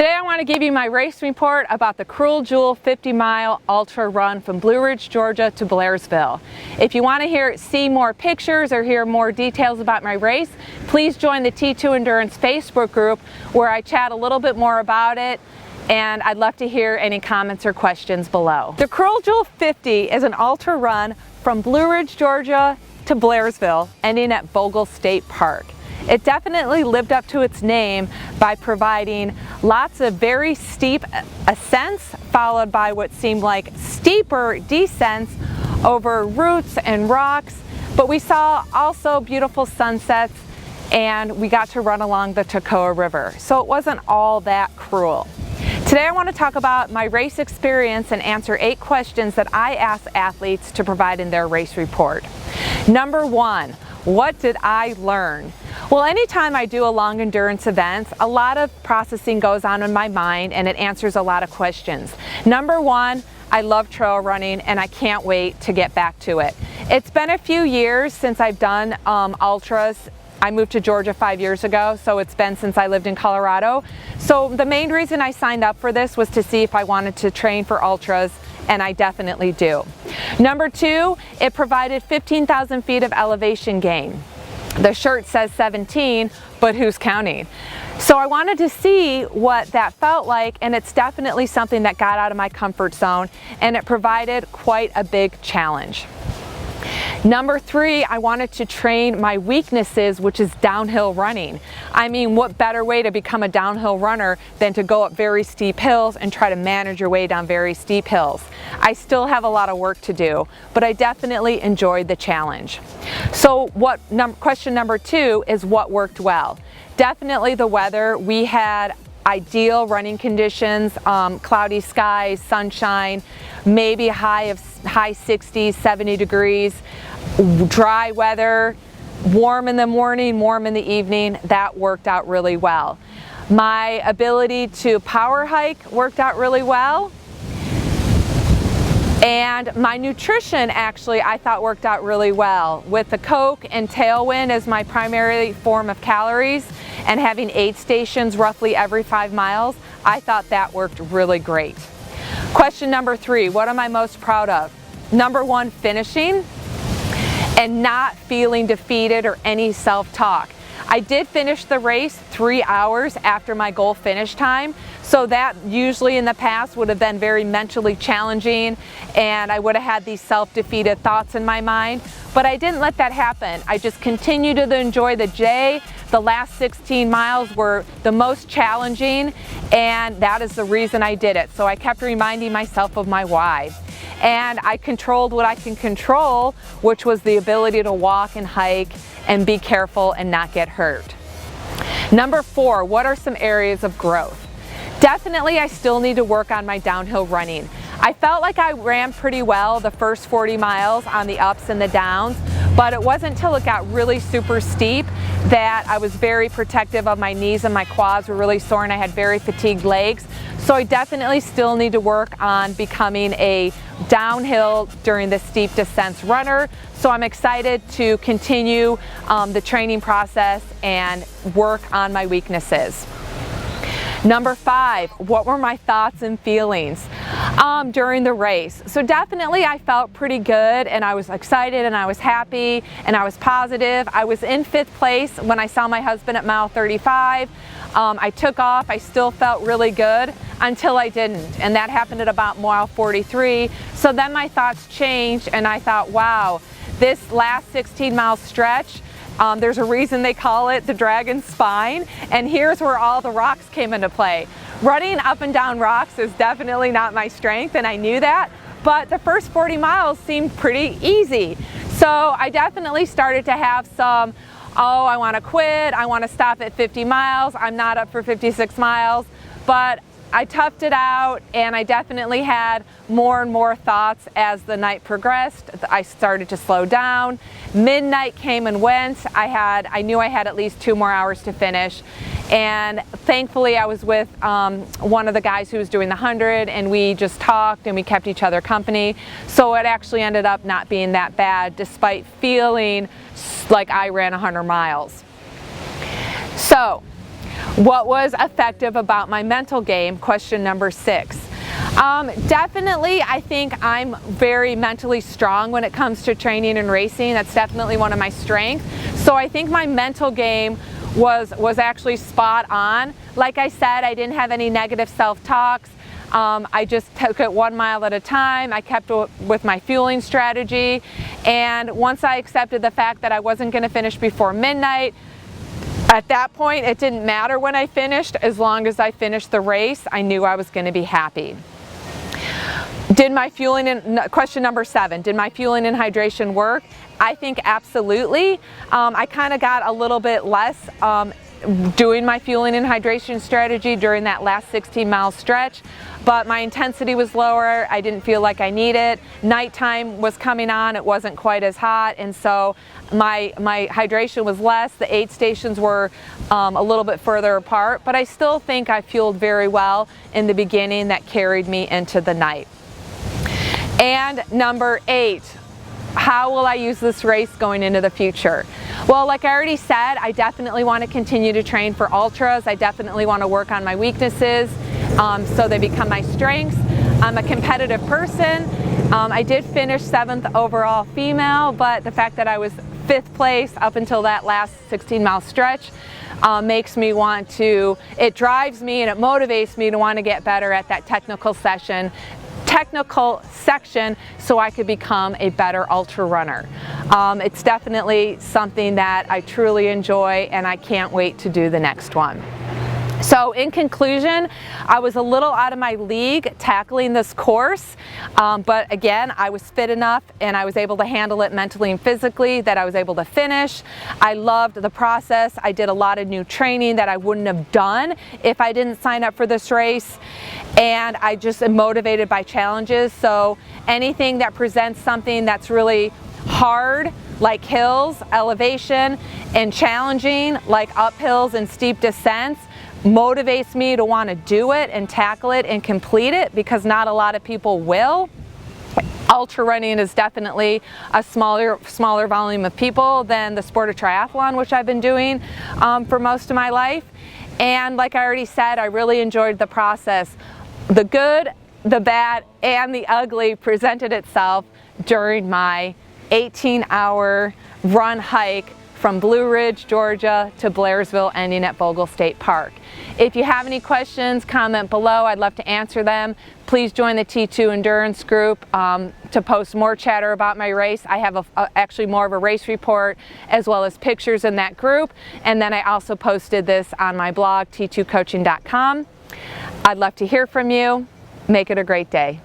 Today I want to give you my race report about the Cruel Jewel 50-mile ultra run from Blue Ridge, Georgia to Blairsville. If you want to see more pictures or hear more details about my race, please join the T2 Endurance Facebook group where I chat a little bit more about it, and I'd love to hear any comments or questions below. The Cruel Jewel 50 is an ultra run from Blue Ridge, Georgia to Blairsville, ending at Vogel State Park. It definitely lived up to its name by providing lots of very steep ascents followed by what seemed like steeper descents over roots and rocks, but we saw also beautiful sunsets and we got to run along the Toccoa River, so it wasn't all that cruel. Today I want to talk about my race experience and answer 8 questions that I asked athletes to provide in their race report. Number 1, what did I learn? Well, anytime I do a long endurance event, a lot of processing goes on in my mind and it answers a lot of questions. Number 1, I love trail running and I can't wait to get back to it. It's been a few years since I've done ultras. I moved to Georgia 5 years ago, so it's been since I lived in Colorado. So the main reason I signed up for this was to see if I wanted to train for ultras, and I definitely do. Number 2, it provided 15,000 feet of elevation gain. The shirt says 17, but who's counting? So I wanted to see what that felt like, and it's definitely something that got out of my comfort zone, and it provided quite a big challenge. Number 3, I wanted to train my weaknesses, which is downhill running. I mean, what better way to become a downhill runner than to go up very steep hills and try to manage your way down very steep hills. I still have a lot of work to do, but I definitely enjoyed the challenge. So question number 2 is what worked well. Definitely the weather. We had ideal running conditions, cloudy skies, sunshine, maybe high 60s, 70 degrees, dry weather, warm in the morning, warm in the evening. That worked out really well. My ability to power hike worked out really well. And my nutrition actually I thought worked out really well. With the Coke and Tailwind as my primary form of calories and having aid stations roughly every 5 miles, I thought that worked really great. Question number 3, what am I most proud of? Number 1, finishing and not feeling defeated or any self-talk. I did finish the race 3 hours after my goal finish time, so that usually in the past would have been very mentally challenging and I would have had these self-defeated thoughts in my mind, but I didn't let that happen. I just continued to enjoy the day. The last 16 miles were the most challenging, and that is the reason I did it. So I kept reminding myself of my why. And I controlled what I can control, which was the ability to walk and hike and be careful and not get hurt. Number 4, what are some areas of growth? Definitely I still need to work on my downhill running. I felt like I ran pretty well the first 40 miles on the ups and the downs, but it wasn't until it got really super steep that I was very protective of my knees, and my quads were really sore and I had very fatigued legs. So I definitely still need to work on becoming a downhill during the steep descents runner. So I'm excited to continue the training process and work on my weaknesses. Number 5, what were my thoughts and feelings during the race? So definitely I felt pretty good and I was excited and I was happy and I was positive. I was in 5th place when I saw my husband at mile 35. I took off. I still felt really good until I didn't, and that happened at about mile 43. So then my thoughts changed and I thought, wow, this last 16-mile stretch, there's a reason they call it the dragon spine, and here's where all the rocks came into play. Running up and down rocks is definitely not my strength, and I knew that, but the first 40 miles seemed pretty easy. So I definitely started to have some, oh, I want to quit, I want to stop at 50 miles, I'm not up for 56 miles, but I toughed it out, and I definitely had more and more thoughts as the night progressed. I started to slow down. Midnight came and went. I knew I had at least 2 more hours to finish, and thankfully I was with one of the guys who was doing the 100, and we just talked and we kept each other company. So it actually ended up not being that bad despite feeling like I ran 100 miles. So What was effective about my mental game? Question number 6. Definitely, I think I'm very mentally strong when it comes to training and racing. That's definitely one of my strengths. So I think my mental game was actually spot on. Like I said, I didn't have any negative self-talks. I just took it 1 mile at a time. I kept with my fueling strategy. And once I accepted the fact that I wasn't going to finish before midnight, at that point, it didn't matter when I finished. As long as I finished the race, I knew I was going to be happy. Did my fueling and question number 7, did my fueling and hydration work? I think absolutely. I kind of got a little bit less doing my fueling and hydration strategy during that last 16-mile stretch, but my intensity was lower. I didn't feel like I needed it. Nighttime was coming on. It wasn't quite as hot, and so my hydration was less. The aid stations were a little bit further apart, but I still think I fueled very well in the beginning. That carried me into the night. And number 8, how will I use this race going into the future? Well, like I already said, I definitely want to continue to train for ultras. I definitely want to work on my weaknesses so they become my strengths. I'm a competitive person. I did finish 7th overall female, but the fact that I was 5th place up until that last 16-mile stretch makes me want to, it drives me and it motivates me to want to get better at that technical section so I could become a better ultra runner. It's definitely something that I truly enjoy, and I can't wait to do the next one. So in conclusion, I was a little out of my league tackling this course, but again, I was fit enough and I was able to handle it mentally and physically that I was able to finish. I loved the process. I did a lot of new training that I wouldn't have done if I didn't sign up for this race, and I just am motivated by challenges. So anything that presents something that's really hard, like hills, elevation, and challenging, like uphills and steep descents, motivates me to want to do it and tackle it and complete it, because not a lot of people will. Ultra running is definitely a smaller volume of people than the sport of triathlon, which I've been doing for most of my life. And like I already said, I really enjoyed the process. The good, the bad, and the ugly presented itself during my 18-hour run hike from Blue Ridge, Georgia to Blairsville, ending at Vogel State Park. If you have any questions, comment below. I'd love to answer them. Please join the T2 Endurance group to post more chatter about my race. I have actually more of a race report as well as pictures in that group. And then I also posted this on my blog, t2coaching.com. I'd love to hear from you. Make it a great day.